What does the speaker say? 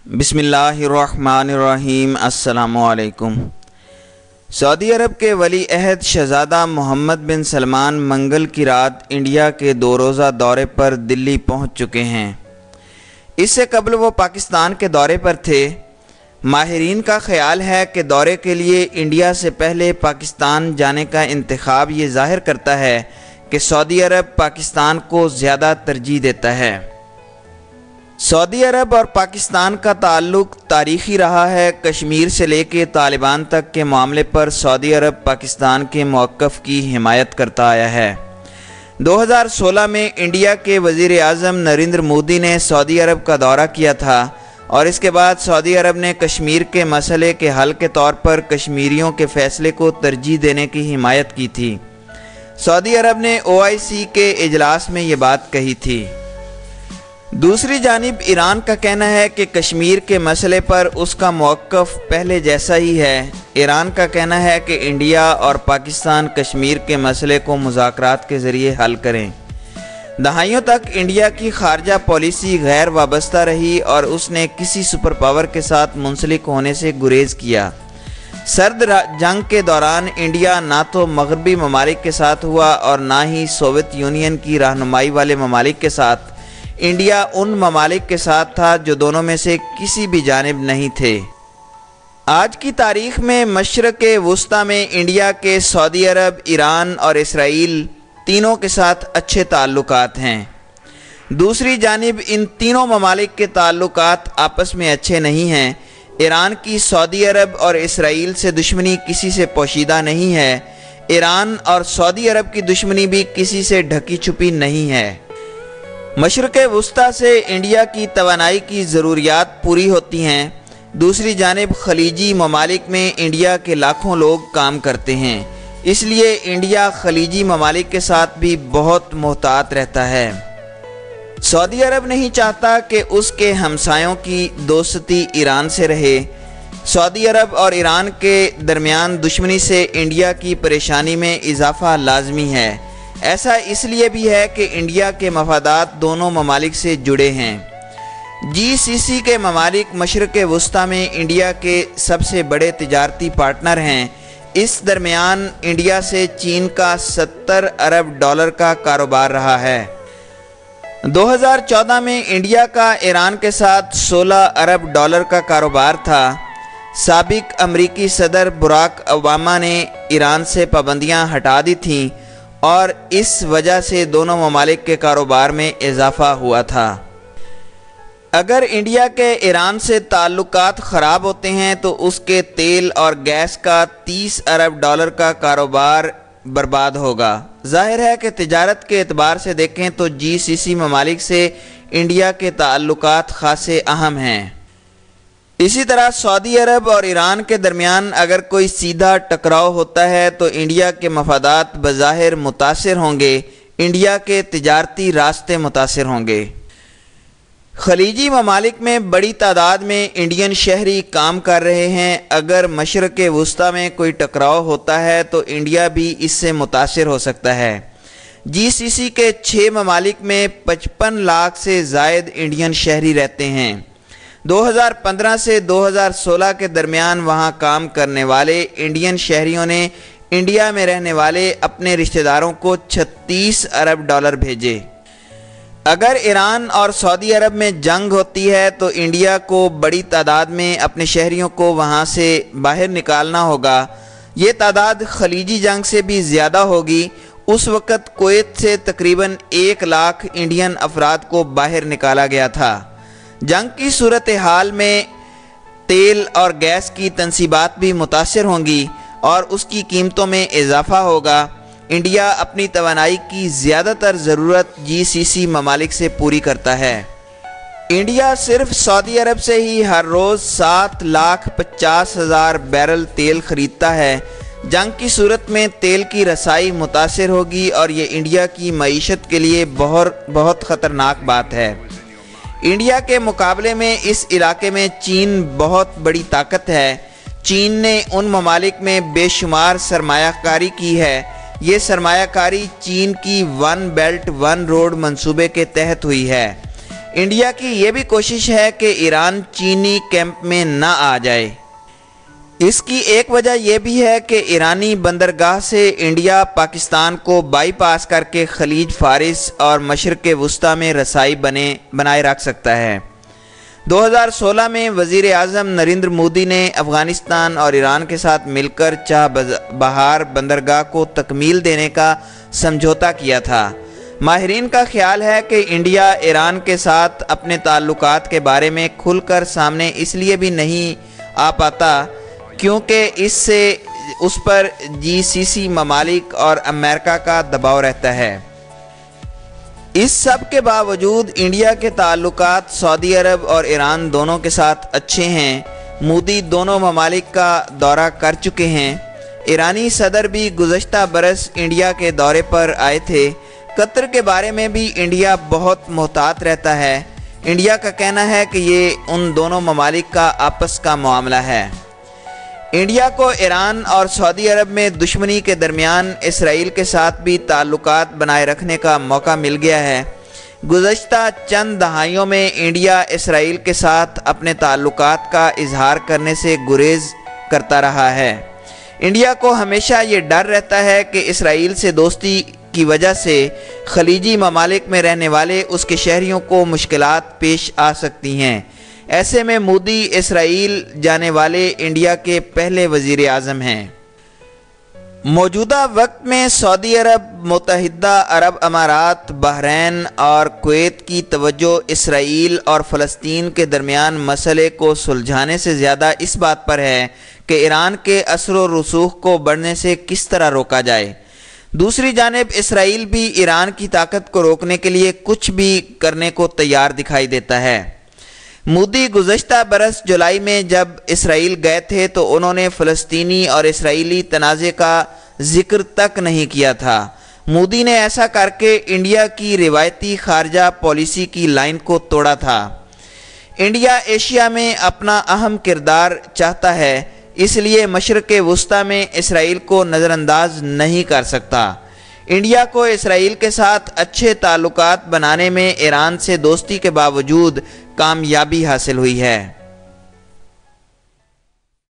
बिस्मिल्लाहिर्रहमानिर्रहीम। अस्सलामुअलैकुम। सऊदी अरब के वली अहद शहज़ादा मोहम्मद बिन सलमान मंगल की रात इंडिया के 2 रोज़ा दौरे पर दिल्ली पहुंच चुके हैं। इससे कबल वो पाकिस्तान के दौरे पर थे। माहिरीन का ख्याल है कि दौरे के लिए इंडिया से पहले पाकिस्तान जाने का इंतखाब ये ज़ाहिर करता है कि सऊदी अरब पाकिस्तान को ज़्यादा तरजीह देता है। सऊदी अरब और पाकिस्तान का ताल्लुक़ तारीख़ी रहा है। कश्मीर से लेकर तालिबान तक के मामले पर सऊदी अरब पाकिस्तान के मौक़िफ़ की हिमायत करता आया है। 2016 में इंडिया के वज़ीर आज़म नरेंद्र मोदी ने सऊदी अरब का दौरा किया था और इसके बाद सऊदी अरब ने कश्मीर के मसले के हल के तौर पर कश्मीरियों के फ़ैसले को तरजीह देने की हिमायत की थी। सऊदी अरब ने OIC के इजलास में ये बात कही थी। दूसरी जानिब ईरान का कहना है कि कश्मीर के मसले पर उसका मौक़िफ़ पहले जैसा ही है। ईरान का कहना है कि इंडिया और पाकिस्तान कश्मीर के मसले को मुज़ाकरात के ज़रिए हल करें। दहाइयों तक इंडिया की ख़ारजा पॉलिसी गैर वाबस्ता रही और उसने किसी सुपर पावर के साथ मुंसलिक होने से गुरेज़ किया। सर्द जंग के दौरान इंडिया ना तो मगरबी ममालिक के साथ हुआ और ना ही सोवियत यूनियन की रहनुमाई वाले ममालिक के साथ। इंडिया उन ममालिक के साथ था जो दोनों में से किसी भी जानिब नहीं थे। आज की तारीख़ में मशरक़ वुस्ता में इंडिया के सऊदी अरब, ईरान और इसराइल तीनों के साथ अच्छे ताल्लुकात हैं। दूसरी जानिब इन तीनों ममालिक के ताल्लुकात आपस में अच्छे नहीं हैं। ईरान की सऊदी अरब और इसराइल से दुश्मनी किसी से पोशीदा नहीं है। ईरान और सऊदी अरब की दुश्मनी भी किसी से ढकी छुपी नहीं है। मशरक़ वुस्ता से इंडिया की तवानाई की ज़रूरियात पूरी होती हैं। दूसरी जानिब खलीजी ममालिक में इंडिया के लाखों लोग काम करते हैं, इसलिए इंडिया खलीजी ममालिक के साथ भी बहुत मोहतात रहता है। सऊदी अरब नहीं चाहता कि उसके हमसायों की दोस्ती ईरान से रहे। सऊदी अरब और ईरान के दरमियान दुश्मनी से इंडिया की परेशानी में इजाफ़ा लाजमी है। ऐसा इसलिए भी है कि इंडिया के मफादात दोनों ममालिक से जुड़े हैं। GCC के ममालिक मशरक़ वुस्ता में इंडिया के सबसे बड़े तिजारती पार्टनर हैं। इस दरमियान इंडिया से चीन का 70 अरब डॉलर का कारोबार रहा है। 2014 में इंडिया का ईरान के साथ 16 अरब डॉलर का कारोबार था। साबिक अमरीकी सदर बराक ओबामा ने ईरान से पाबंदियां हटा दी थीं और इस वजह से दोनों ममालिक के कारोबार में इजाफ़ा हुआ था। अगर इंडिया के ईरान से ताल्लुकात ख़राब होते हैं तो उसके तेल और गैस का 30 अरब डॉलर का कारोबार बर्बाद होगा। ज़ाहिर है कि तिजारत के एतबार से देखें तो GCC ममालिक से इंडिया के ताल्लुकात ख़ासे अहम हैं। इसी तरह सऊदी अरब और ईरान के दरमियान अगर कोई सीधा टकराव होता है तो इंडिया के मफादात बज़ाहिर मुतासिर होंगे, इंडिया के तिजारती रास्ते मुतासिर होंगे। खलीजी ममालिक में बड़ी तादाद में इंडियन शहरी काम कर रहे हैं। अगर मशरक़ वुस्ता में कोई टकराव होता है तो इंडिया भी इससे मुतासिर हो सकता है। GCC के 6 ममालिक में 55 लाख से ज़ायद इंडियन शहरी रहते हैं। 2015 से 2016 के दरमियान वहां काम करने वाले इंडियन शहरियों ने इंडिया में रहने वाले अपने रिश्तेदारों को 36 अरब डॉलर भेजे। अगर ईरान और सऊदी अरब में जंग होती है तो इंडिया को बड़ी तादाद में अपने शहरियों को वहां से बाहर निकालना होगा। ये तादाद खलीजी जंग से भी ज़्यादा होगी। उस वक़्त कुवैत से तकरीबन 1 लाख इंडियन अफराद को बाहर निकाला गया था। जंग की सूरत हाल में तेल और गैस की तनसीबात भी मुतासिर होंगी और उसकी कीमतों में इजाफ़ा होगा। इंडिया अपनी तवानाई की ज़्यादातर ज़रूरत GCC ममालिक से पूरी करता है। इंडिया सिर्फ सऊदी अरब से ही हर रोज़ 7,50,000 बैरल तेल ख़रीदता है। जंग की सूरत में तेल की रसाई मुतासिर होगी और ये इंडिया की मईशत के लिए बहुत ख़तरनाक बात है। इंडिया के मुकाबले में इस इलाके में चीन बहुत बड़ी ताकत है। चीन ने उन ममालिक में बेशुमार सरमायाकारी की है। ये सरमायाकारी चीन की वन बेल्ट वन रोड मंसूबे के तहत हुई है। انڈیا کی یہ بھی کوشش ہے کہ ایران چینی کیمپ میں نہ آ جائے۔ اس کی ایک وجہ یہ بھی ہے کہ ایرانی بندرگاہ سے انڈیا پاکستان کو بائی پاس کر کے خلیج فارس اور مشرق وسطیٰ میں رسائی بنائے رکھ سکتا ہے۔ 2016 میں وزیر اعظم نریندر مودی نے افغانستان اور ایران کے ساتھ مل کر چاہ بہار بندرگاہ کو تکمیل دینے کا سمجھوتا کیا تھا۔ ماہرین کا خیال ہے کہ انڈیا ایران کے ساتھ اپنے تعلقات کے بارے میں کھل کر سامنے اس لیے بھی نہیں آ پاتا کیونکہ اس پر GCC ممالک اور امریکہ کا دباؤ رہتا ہے۔ اس سب کے باوجود انڈیا کے تعلقات سعودی عرب اور ایران دونوں کے ساتھ اچھے ہیں۔ مودی دونوں ممالک کا دورہ کر چکے ہیں۔ ایرانی صدر بھی گزشتہ برس انڈیا کے دورے پر آئے تھے۔ قطر کے بارے میں بھی انڈیا بہت محتاط رہتا ہے۔ انڈیا کا کہنا ہے کہ یہ ان دونوں ممالک کا آپس کا معاملہ ہے۔ انڈیا کو ایران اور سعودی عرب میں دشمنی کے درمیان اسرائیل کے ساتھ بھی تعلقات بنائے رکھنے کا موقع مل گیا ہے۔ گزشتہ چند دہائیوں میں انڈیا اسرائیل کے ساتھ اپنے تعلقات کا اظہار کرنے سے گریز کرتا رہا ہے۔ انڈیا کو ہمیشہ یہ ڈر رہتا ہے کہ اسرائیل سے دوستی کی وجہ سے خلیجی ممالک میں رہنے والے اس کے شہریوں کو مشکلات پیش آ سکتی ہیں۔ ایسے میں مودی اسرائیل جانے والے انڈیا کے پہلے وزیر اعظم ہیں۔ موجودہ وقت میں سعودی عرب، متحدہ عرب امارات، بحرین اور کویت کی توجہ اسرائیل اور فلسطین کے درمیان مسئلے کو سلجھانے سے زیادہ اس بات پر ہے کہ ایران کے اثر و رسوخ کو بڑھنے سے کس طرح روکا جائے۔ دوسری جانب اسرائیل بھی ایران کی طاقت کو روکنے کے لیے کچھ بھی کرنے کو تیار دکھائی دیتا ہے۔ مودی گزشتہ برس جولائی میں جب اسرائیل گئے تھے تو انہوں نے فلسطینی اور اسرائیلی تنازع کا ذکر تک نہیں کیا تھا۔ مودی نے ایسا کر کے انڈیا کی روایتی خارجہ پالیسی کی لائن کو توڑا تھا۔ انڈیا ایشیا میں اپنا اہم کردار چاہتا ہے، اس لیے مشرق وسطیٰ میں اسرائیل کو نظر انداز نہیں کر سکتا۔ انڈیا کو اسرائیل کے ساتھ اچھے تعلقات بنانے میں ایران سے دوستی کے باوجود کامیابی حاصل ہوئی ہے۔